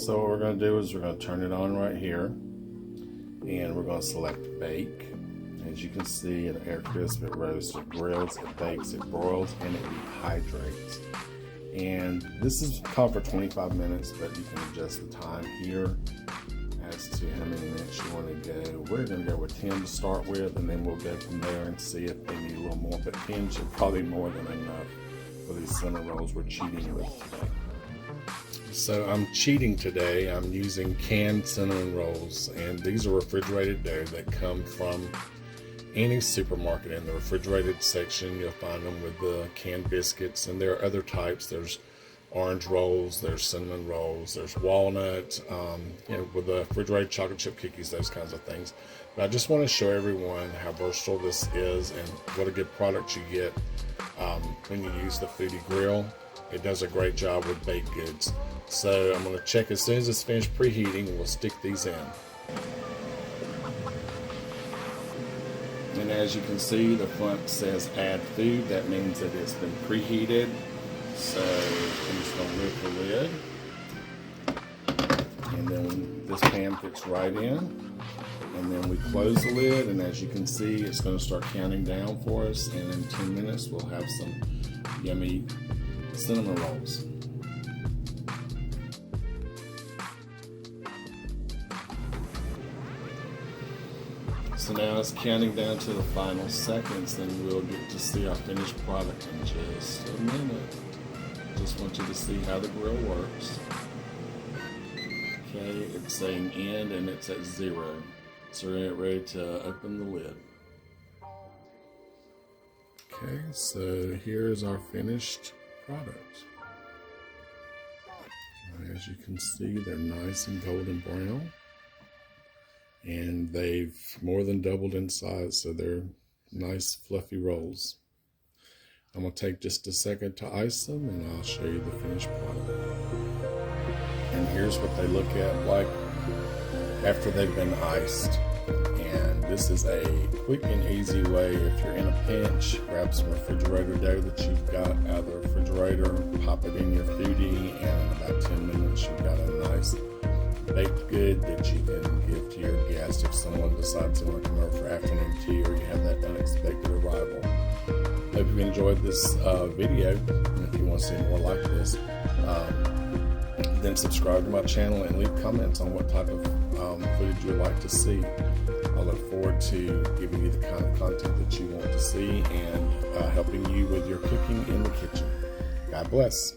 So what we're going to do is we're going to turn it on right here, and we're going to select bake. As you can see, it air crisp, it roasts, it grills, it bakes, it broils, and it dehydrates. And this is called for 25 minutes, but you can adjust the time here as to how many minutes you want to go. We're going to go with 10 to start with, and then we'll go from there and see if they need a little more, but 10 should probably more than enough for these cinnamon rolls we're cheating with today. So I'm cheating today. I'm using canned cinnamon rolls, and these are refrigerated dough that come from any supermarket. In the refrigerated section, you'll find them with the canned biscuits, and there are other types. There's orange rolls, there's cinnamon rolls, there's walnut, with the refrigerated chocolate chip cookies, those kinds of things. But I just want to show everyone how versatile this is and what a good product you get when you use the Foodie grill. It does a great job with baked goods. So I'm going to check as soon as it's finished preheating, we'll stick these in. And as you can see, the front says add food. That means that it's been preheated. So I'm just going to lift the lid. And then this pan fits right in. And then we close the lid, and as you can see, it's going to start counting down for us. And in 10 minutes, we'll have some yummy cinnamon rolls. So now it's counting down to the final seconds, and we'll get to see our finished product in just a minute. Just want you to see how the grill works. Okay, it's saying end and it's at 0. So we're ready to open the lid. Okay, so here's our finished product. As you can see, they're nice and golden brown. And they've more than doubled in size, so they're nice fluffy rolls. I'm going to take just a second to ice them, and I'll show you the finished product. And here's what they look like after they've been iced. And this is a quick and easy way. If you're in a pinch, grab some refrigerator dough that you've got out of the refrigerator, pop it in your Foodie, and in about 10 minutes you've got a nice baked good that you can give to your guest if someone decides to want to come over for afternoon tea, or you have that unexpected arrival. Hope you enjoyed this video, and if you want to see more like this, then subscribe to my channel and leave comments on what type of footage you'd like to see. I look forward to giving you the kind of content that you want to see and helping you with your cooking in the kitchen. God bless.